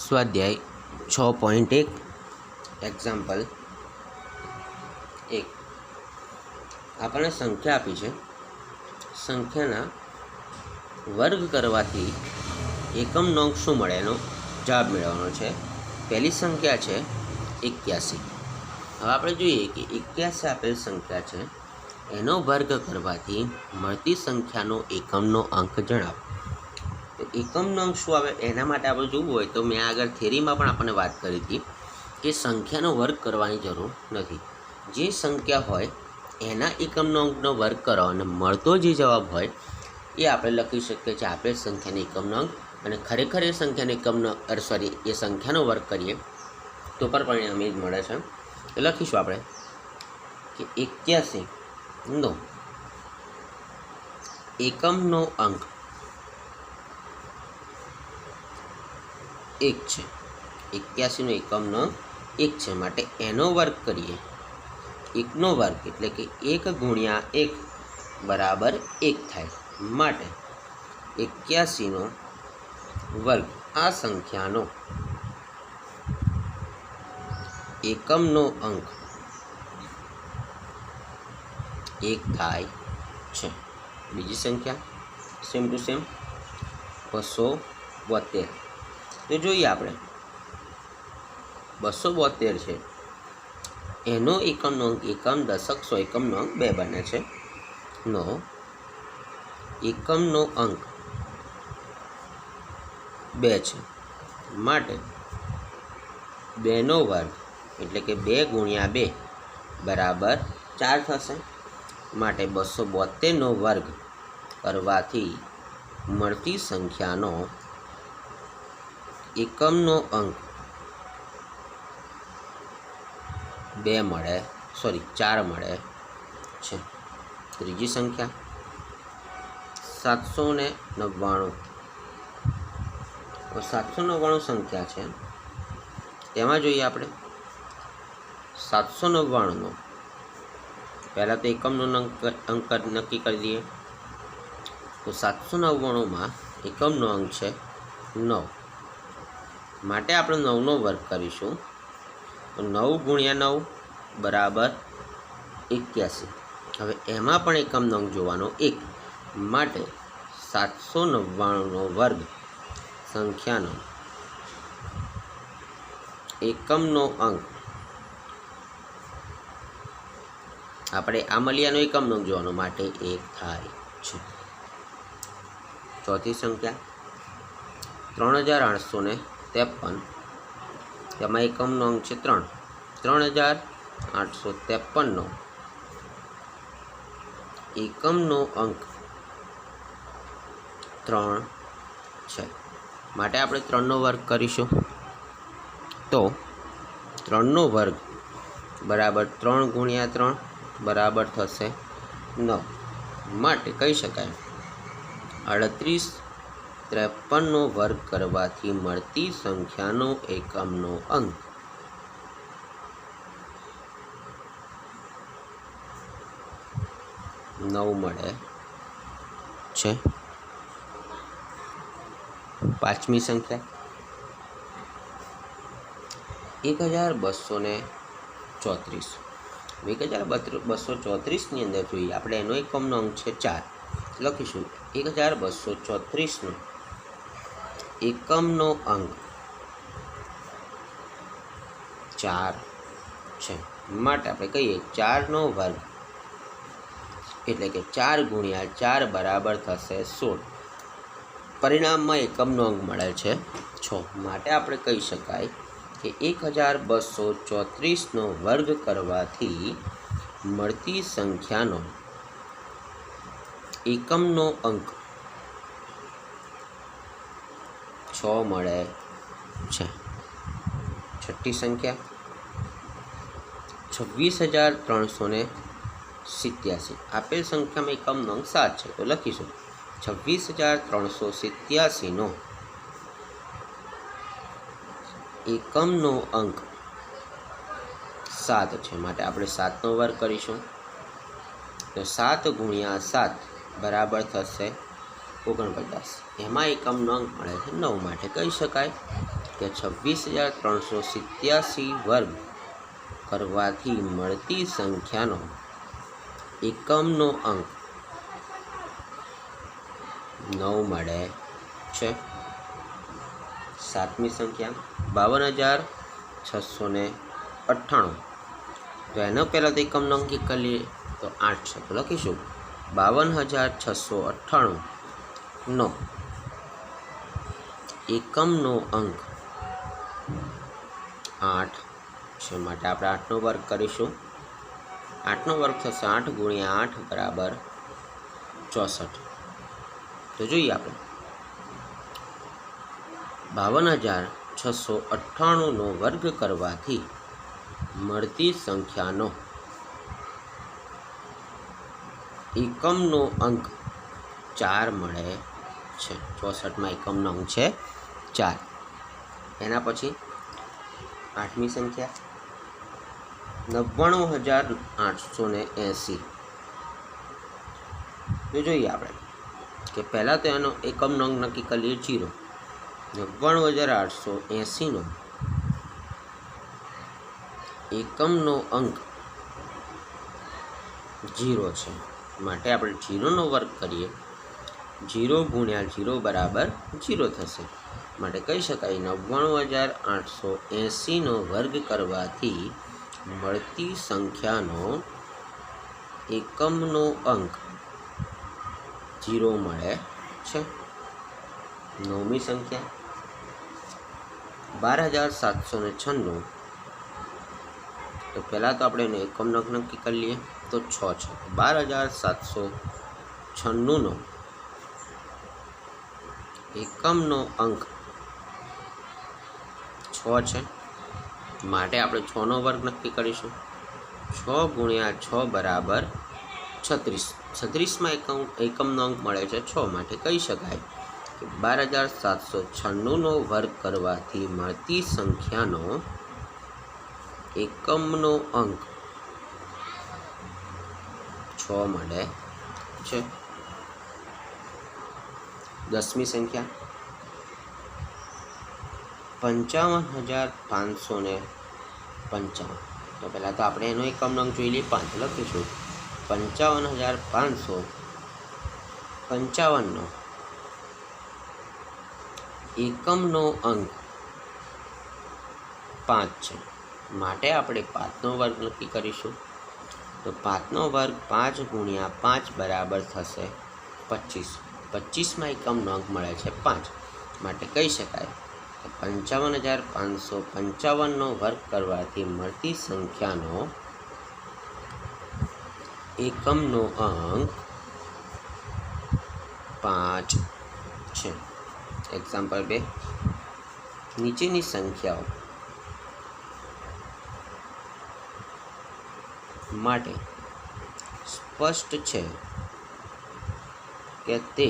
સ્વાધ્યાય 6.1 એક્ઝામ્પલ 1 આપણને સંખ્યા આપી છે. સંખ્યાના વર્ગ કરવાથી એકમ નોંક શું મળે એનો જવાબ મેળવવાનો છે. પહેલી સંખ્યા છે 81. હવે આપણે જોઈએ કે 81 આપેલ સંખ્યા છે, એનો વર્ગ કરવાથી મળતી સંખ્યાનો એકમનો અંક જણાવો. તો એકમનો અંક શું આવે એના માટે આપણે જોવું હોય તો મેં આગળ થિયરીમાં પણ આપણને વાત કરી હતી કે સંખ્યાનો વર્ગ કરવાની જરૂર નથી. જે સંખ્યા હોય એના એકમનો અંકનો વર્ગ કરો અને મળતો જે જવાબ હોય એ આપણે લખી શકીએ છીએ આપેલ સંખ્યાનો એકમનો અંક, અને ખરેખર એ સંખ્યાનો એકમનો એ સંખ્યાનો વર્ગ કરીએ તો પણ પરિણામ એ જ મળે છે. તો લખીશું આપણે કે 81 નો એકમનો અંક 1 છે. 81 નો એકમનો અંક 1 છે, માટે એનો વર્ગ કરીએ. 1 નો વર્ગ એટલે કે 1 ગુણ્યા 1 બરાબર 1 થાય. માટે 81 નો વર્ગ આ સંખ્યાનો એકમનો અંક 1 થાય છે. બીજી સંખ્યા સેમ ટુ સેમ 272. તો જોઈએ આપણે 272 છે, એનો એકમનો અંક એકમ દશક સો એકમનો અંક 2 બને છે. નો એકમનો અંક 2 છે, માટે 2 નો વર્ગ એટલે કે 2 ગુણ્યા 2 બરાબર 4 થશે. માટે 272 નો વર્ગ કરવાથી મળતી સંખ્યાનો એકમનો અંક 4 મળે છે. ત્રીજી સંખ્યા 799. 799 સંખ્યા છે, તેમાં જોઈએ આપણે 799 નો પહેલાં તો એકમનો અંક નક્કી કરી દઈએ. તો 799માં એકમનો અંક છે 9, માટે આપણે 9 નો વર્ગ કરીશું. તો 9 ગુણ્યા 9 બરાબર 81. હવે એમાં પણ એકમનો અંક જોવાનો 1, માટે 799 નો વર્ગ સંખ્યાનો એકમનો અંક આપણે આ મળ્યાનો એકમનો અંક જોવાનો માટે 1 થાય છે. ચોથી સંખ્યા 3853. તેમાં એકમનો અંક છે 3. 3853 નો એકમનો અંક 3 છે, માટે આપણે 3 નો વર્ગ કરીશું. તો 3 નો વર્ગ બરાબર 3 ગુણ્યા 3 બરાબર થશે 9. માટે કહી શકાય 3853 નો વર્ગ કરવાથી મળતી સંખ્યાનો એકમનો અંક 9 મળે છે. પાંચમી સંખ્યા 1234. 1234 ની અંદર જોઈએ આપણે એનો એકમનો અંક છે 4. લખીશું 1234 નો એકમનો અંક 4 છે, માટે આપણે કહીએ 4 નો વર્ગ એટલે કે 4 ગુણ્યા 4 બરાબર થશે 16. પરિણામમાં એકમનો અંક મળે છે 6. માટે આપણે કહી શકાય કે 1234 નો વર્ગ કરવાથી મળતી સંખ્યાનો એકમનો અંક 6 મળે છે. છઠ્ઠી સંખ્યા 26387. આપેલ સંખ્યામાં એકમનો અંક 7 છે, તો લખીશું 26387 નો એકમનો અંક 7 છે, માટે આપણે 7 નો વર્ગ કરીશું. તો 7 ગુણ્યા 7 બરાબર થશે 49. એમાં એકમનો અંક મળે છે 9. માટે કહી શકાય કે 26,387 વર્ગ કરવાથી મળતી સંખ્યાનો એકમનો અંક 9 મળે છે. 7મી સંખ્યા 52,698. તો એનો પહેલાં તો એકમનો અંક કરી લઈએ તો 8 છે. તો લખીશું 52,698નો એકમનો અંક 8 છે. માટે આપણે 8નો વર્ગ કરીશું. 8નો વર્ગ થશે 8 ગુણ્યા 8 બરાબર 64. તો જોઈએ આપણે 52,698નો વર્ગ કરવાથી મળતી સંખ્યાનો એકમનો અંક 4 મળે છે. 64માં એકમનો અંક છે 4. એના પછી 8મી સંખ્યા 99,880. તો જોઈએ આપણે કે પહેલાં તો એનો એકમનો અંક નક્કી કરીએ 0. 99,880નો એકમનો અંક 0 છે. માટે આપણે 0નો વર્ગ કરીએ. 0 ગુણ્યા 0 બરાબર 0 થશે. માટે કહી શકાય 99,880નો વર્ગ કરવાથી મળતી સંખ્યાનો એકમનો અંક 0 મળે છે. 9મી સંખ્યા 12,796. તો પહેલાં તો આપણે એનો એકમનો અંક નક્કી કરી લઈએ તો 6 છે. 12,796નો એકમનો અંક 6 છે. માટે આપણે 6નો વર્ગ નક્કી કરીશું. 6 ગુણ્યા 6 બરાબર 36. 36માં એકમનો અંક મળે છે 6. માટે કહી શકાય કે 12,796નો વર્ગ કરવાથી મળતી સંખ્યાનો એકમનો અંક 6 મળે છે. 10મી સંખ્યા 55,555. તો પહેલાં તો આપણે એનો એકમનો અંક જોઈ લઈએ. 5 લખીશું. 55,555નો એકમનો અંક 5 છે. માટે આપણે 5નો વર્ગ નક્કી કરીશું. તો 5નો વર્ગ 5 ગુણ્યા 5 બરાબર થશે 25. 25માં એકમનો અંક મળે છે 5. માટે કહી શકાય કે 55,555નો વર્ગ કરવાથી મળતી સંખ્યાનો એકમનો અંક 5 છે. એક્ઝામ્પલ 2. નીચેની સંખ્યાઓ માટે સ્પષ્ટ છે કે તે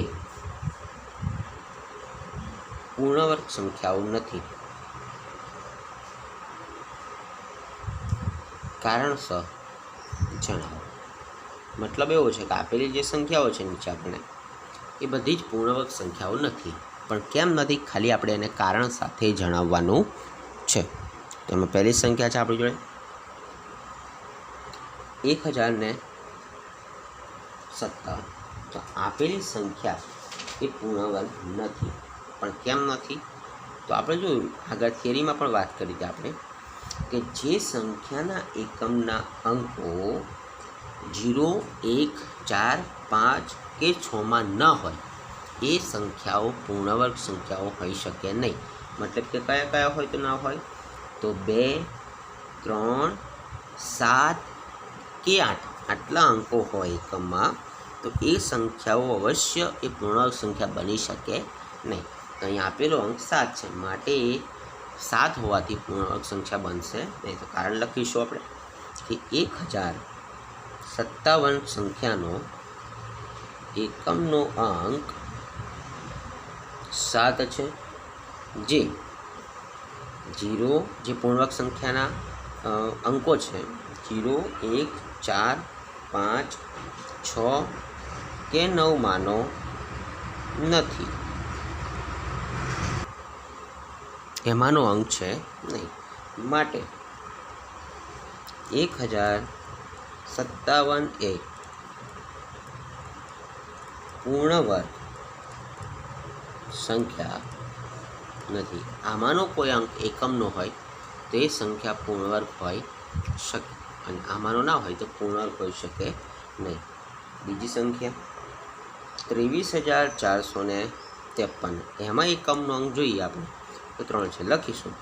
પૂર્ણવર્ગ સંખ્યાઓ નથી. કારણસર જણાવો. મતલબ એવો છે કે આપેલી જે સંખ્યાઓ છે નીચે આપણે એ બધી જ પૂર્ણવર્ગ સંખ્યાઓ નથી. પણ કેમ નથી ખાલી આપણે એને કારણ સાથે જણાવવાનું છે. તો એમાં પહેલી સંખ્યા છે આપણી જોડે 1,057. તો આપેલી સંખ્યા એ પૂર્ણવર્ગ નથી. પણ કેમ નથી? તો આપણે જોયું આગળ થિયરીમાં પણ વાત કરી હતી આપણે કે જે સંખ્યાના એકમના અંકો 0, 1, 4, 5 કે 6માં ન હોય એ સંખ્યાઓ પૂર્ણવર્ગ સંખ્યાઓ હોઈ શકે નહીં. મતલબ કે કયા કયા હોય તો ના હોય તો 2, 3, 7 કે 8 આટલા અંકો હોય એકમમાં તો એ સંખ્યાઓ અવશ્ય એ પૂર્ણાંક સંખ્યા બની શકે નહીં. તો અહીં આપેલો અંક 7 છે. માટે 7 હોવાથી પૂર્ણાંક સંખ્યા બનશે નહીં. તો કારણ લખીશું આપણે કે 1,057 સંખ્યાનો એકમનો અંક 7 છે. જે 0 જે પૂર્ણાંક સંખ્યાના અંકો છે 0, 1, 4, 5, 6 કે 9માંનો નથી. એમાંનો અંક છે નહીં, માટે 1057 એ પૂર્ણ વર્ગ સંખ્યા નથી. આમાંનો કોઈ અંક એકમનો હોય તો એ સંખ્યા પૂર્ણ વર્ગ હોઈ શકે, અને આમાંનો ના હોય તો પૂર્ણ વર્ગ હોઈ શકે નહીં. બીજી સંખ્યા 23,453. એમાં એકમનો અંક જોઈએ આપણે તો 3 છે. લખીશું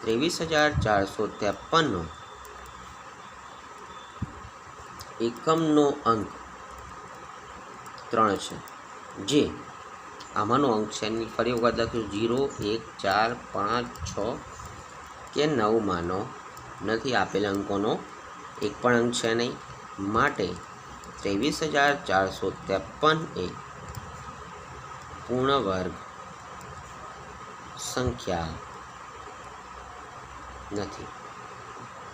23,453નો એકમનો અંક 3 છે, જે આમાંનો અંક છે એની ફરી વખત લખ્યું 0, 1, 4, 5, 6 કે 9માંનો નથી. આપેલા અંકોનો એક પણ અંક છે નહીં, માટે 23,453 એ પૂર્ણ વર્ગ સંખ્યા નથી.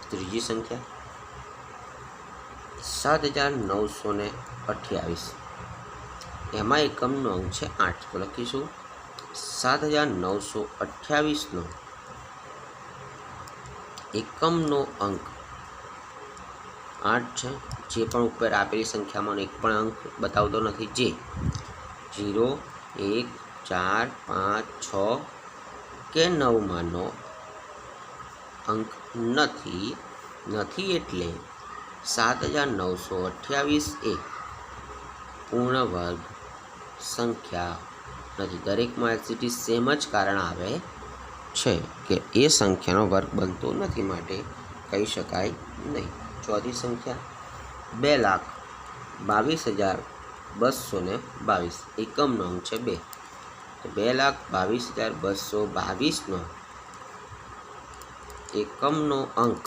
ત્રીજી સંખ્યા 7,928. એમાં એકમનો અંક છે 8. તો લખીશું 7,928નો એકમનો અંક 8 છે, જે પણ ઉપર આપેલી સંખ્યામાં એક પણ અંક બતાવતો નથી, જે 0, 1, 4, 5, 6 કે 9માંનો અંક નથી. એટલે 7,928 એ પૂર્ણ વર્ગ સંખ્યા નથી. દરેકમાં એક્ઝિટી સેમ જ કારણ આવે છે કે એ સંખ્યાનો વર્ગ બનતો નથી, માટે કહી શકાય નહીં. ચોથી સંખ્યા 2,22,222. એકમનો અંક છે 2. તો 2,22,222નો એકમનો અંક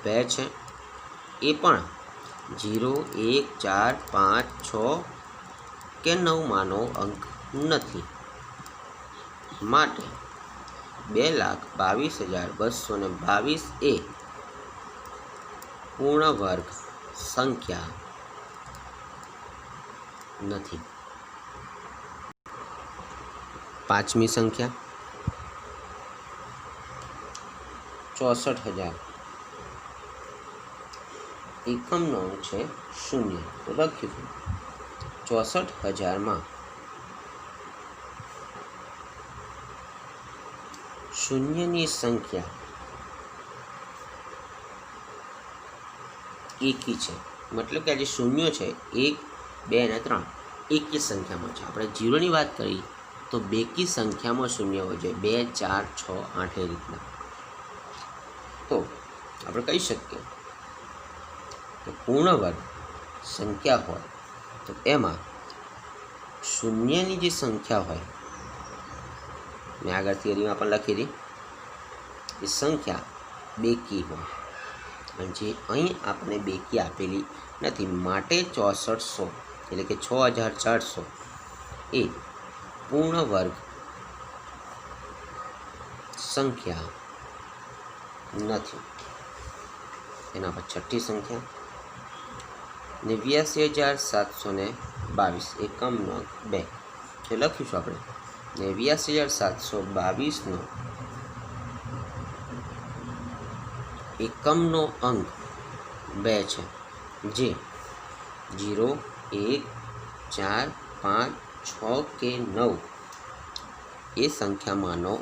2 છે, એ પણ 0, 1, 4, 5, 6 કે 9માંનો અંક નથી, માટે 2,22,222 એ પૂર્ણ વર્ગ સંખ્યા નથી. પાંચમી સંખ્યા 64,000. એકમનો અંક છે 0. તો લખ્યું 64,000માં શૂન્યની સંખ્યા એકી છે, મતલબ કે આ જે શૂન્ય છે 1, 2 અને 3 એકી સંખ્યામાં છે. આપણે 0ની વાત કરી તો બેકી સંખ્યામાં શૂન્ય હોય છે, 2, 4, 6, 8 એ રીતના. તો આપણે કહી શકીએ કે પૂર્ણ વર્ગ સંખ્યા હોય તો એમાં શૂન્યની જે સંખ્યા હોય, મેં આગળ થિયરીમાં પણ લખી હતી, એ સંખ્યા બેકી હોય, અને જે અહીં આપણે બેકી આપેલી નથી, માટે 6400 એટલે કે 6,400 એ પૂર્ણ વર્ગ સંખ્યા નથી. એના પર છઠ્ઠી સંખ્યા 89,722. એકમનો અંક 2. એ લખીશું આપણે 89,722નો એકમનો અંક 2 છે, જે 0, 1, 4, 5, 6 કે 9 એ સંખ્યામાંનો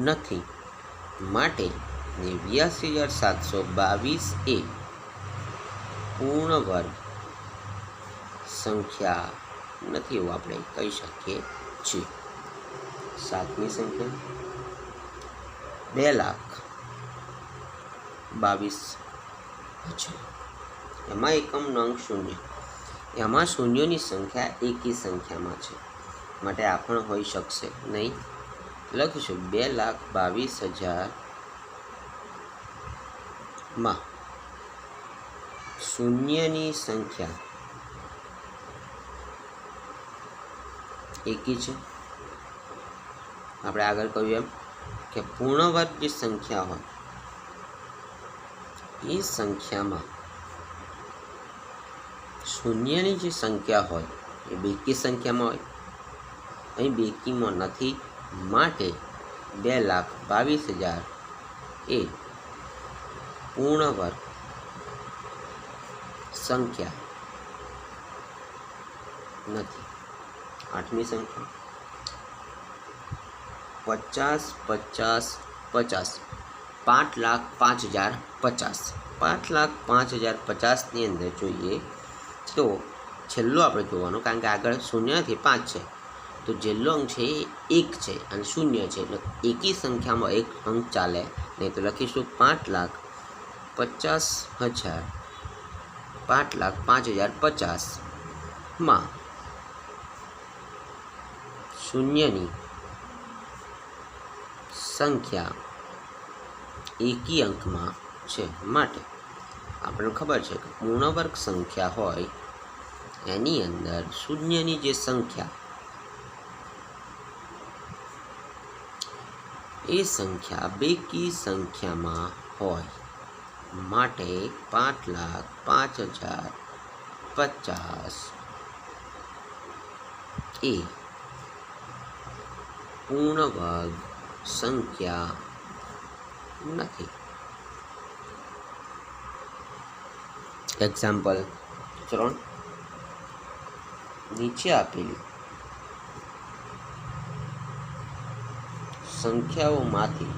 નથી, માટે 89,722 એ પૂર્ણ વર્ગ સંખ્યા નથી, એવું આપણે કહી શકીએ છીએ. સાતમી સંખ્યા 2,22,000. એમાં એકમનો અંક 0. એમાં શૂન્યોની સંખ્યા એકી સંખ્યામાં છે, માટે આ પણ હોઈ શકશે નહીં. લખીશું 2,22,000માં શૂન્યની સંખ્યા એકી છે. આપણે આગળ કહ્યું એમ કે પૂર્ણ વર્ગ જે સંખ્યા હોય એ સંખ્યામાં શૂન્યની જે સંખ્યા હોય એ બેકી સંખ્યામાં હોય, અહીં બેકીમાં નથી, માટે 2,22,000 એ પૂર્ણ વર્ગ સંખ્યા નથી. 8મી સંખ્યા 50, 50, 50 5,05,050. 5,05,050ની અંદર જોઈએ તો છેલ્લો આપણે જોવાનું, કારણ કે આગળ 0 થી 5 છે, તો છેલ્લો અંક છે એ 1 છે અને 0 છે, એટલે એકી સંખ્યામાં એક અંક ચાલે નહીં. તો લખીશું 5,50,000 5,05,050 શૂન્યની સંખ્યા એકી અંકમાં છે. માટે આપણને ખબર છે કે પૂર્ણ વર્ગ સંખ્યા હોય એની અંદર શૂન્યની જે સંખ્યા એ સંખ્યા બેકી સંખ્યામાં હોય. માટે 5,05,050 એ પૂર્ણ વર્ગ સંખ્યા નથી. એક્ઝામ્પલ 3. નીચે આપેલી સંખ્યાઓમાંથી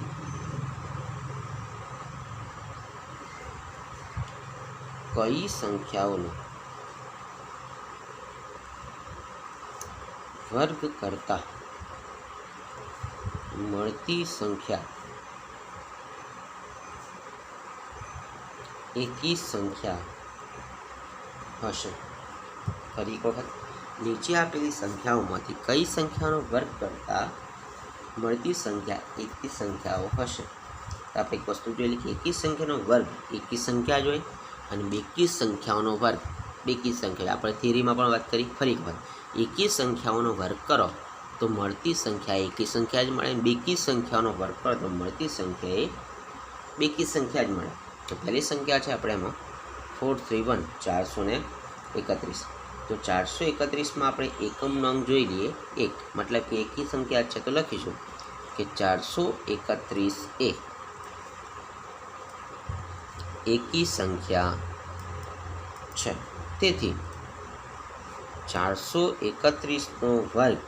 કઈ સંખ્યાઓનો વર્ગ કરતા મળતી સંખ્યા એકી સંખ્યા હશે. ફરી એક વખત, નીચે આપેલી સંખ્યાઓમાંથી કઈ સંખ્યાનો વર્ગ કરતા મળતી સંખ્યા એકી સંખ્યાઓ હશે. તો આપણે એક વસ્તુ જોઈ કે એકી સંખ્યાનો વર્ગ એકી સંખ્યા જોઈએ અને બેકી સંખ્યાઓનો વર્ગ બેકી સંખ્યા. આપણે થિયરીમાં પણ વાત કરી. ફરી એક વાર, એકી સંખ્યાઓનો વર્ગ કરો તો મળતી સંખ્યા એકી સંખ્યા જ મળે, બેકી સંખ્યાઓનો વર્ગ કરો તો મળતી સંખ્યા એ બેકી સંખ્યા જ મળે. તો પહેલી સંખ્યા છે આપણે એમાં 431 431. તો 431માં આપણે એકમનો અંક જોઈ લઈએ 1, મતલબ કે એકી સંખ્યા છે. તો લખીશું કે 431 એ એકી સંખ્યા છે. તેથી 431નો વર્ગ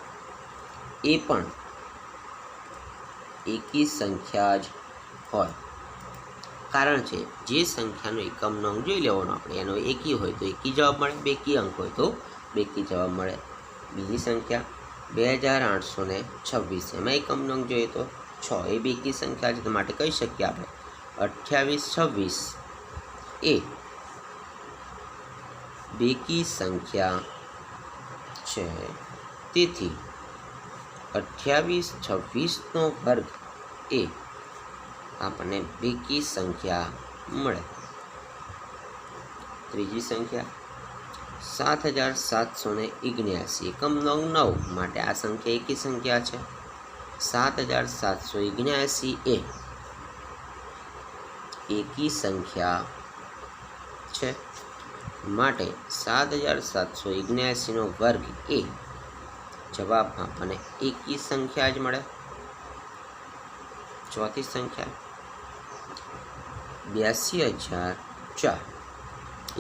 એ પણ એકી સંખ્યા જ હોય. કારણ છે જે સંખ્યાનો એકમનો અંક જોઈ લેવાનો આપણે, એનો એકી હોય તો એકી જવાબ મળે, બેકી અંક હોય તો બેકી જવાબ મળે. બીજી સંખ્યા 2,826, એમાં એકમનો અંક જોઈએ તો 6, એ બેકી સંખ્યા છે. તો માટે કહી શકીએ આપણે 2826 એ બેકી સંખ્યા છે. તેથી 2826નો વર્ગ એ આપણને બેકી સંખ્યા મળે. ત્રીજી સંખ્યા 7,779, એકમનો અંક 9, માટે આ સંખ્યા એકી સંખ્યા છે. 7,779 એ એકી સંખ્યા છે. માટે 7,779નો વર્ગ એ જવાબમાં આપણને એકી સંખ્યા જ મળે. ચોથી સંખ્યા 82,004,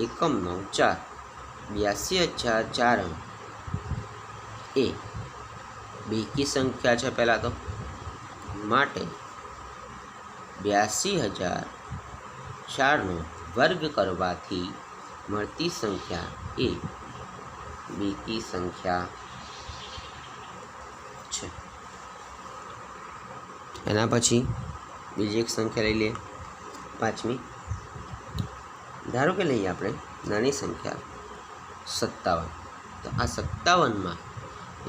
એકમનો 4, 82,004 એ બેકી સંખ્યા છે પહેલાં તો. માટે 82,004નો વર્ગ કરવાથી મળતી સંખ્યા એ બેકી સંખ્યા છે. એના પછી બીજી એક સંખ્યા લઈ લઈએ, 5મી. ધારો કે લઈએ આપણે નાની સંખ્યા 57. તો આ 57માં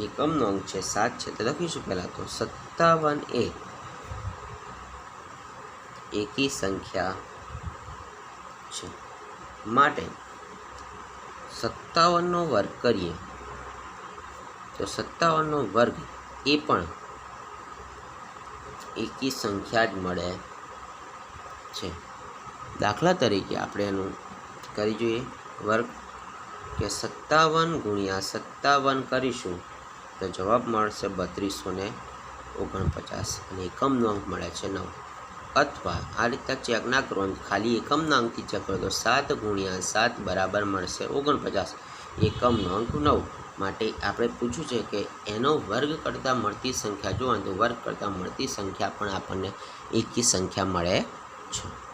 એકમનો અંક છે 7 છે. તો લખીશું પહેલાં તો 57 એ એકી સંખ્યા છે. માટે 57નો વર્ગ કરીએ તો 57નો વર્ગ એ પણ એકી સંખ્યા જ મળે છે. દાખલા તરીકે આપણે એનું કરી જોઈએ વર્ગ, કે 57 × 57 કરીશું તો જવાબ મળશે 3250. 49 અને એકમનો અંક મળે છે 9. અથવા આ રીતના ચેક ના કરો, ખાલી એકમના અંકથી ચેક કરો તો 7 ગુણ્યા 7 બરાબર મળશે 49. એકમનો અંક 9. માટે આપણે પૂછ્યું છે કે એનો વર્ગ કરતાં મળતી સંખ્યા જોવાનું, તો વર્ગ કરતાં મળતી સંખ્યા પણ આપણને એકી સંખ્યા મળે છે.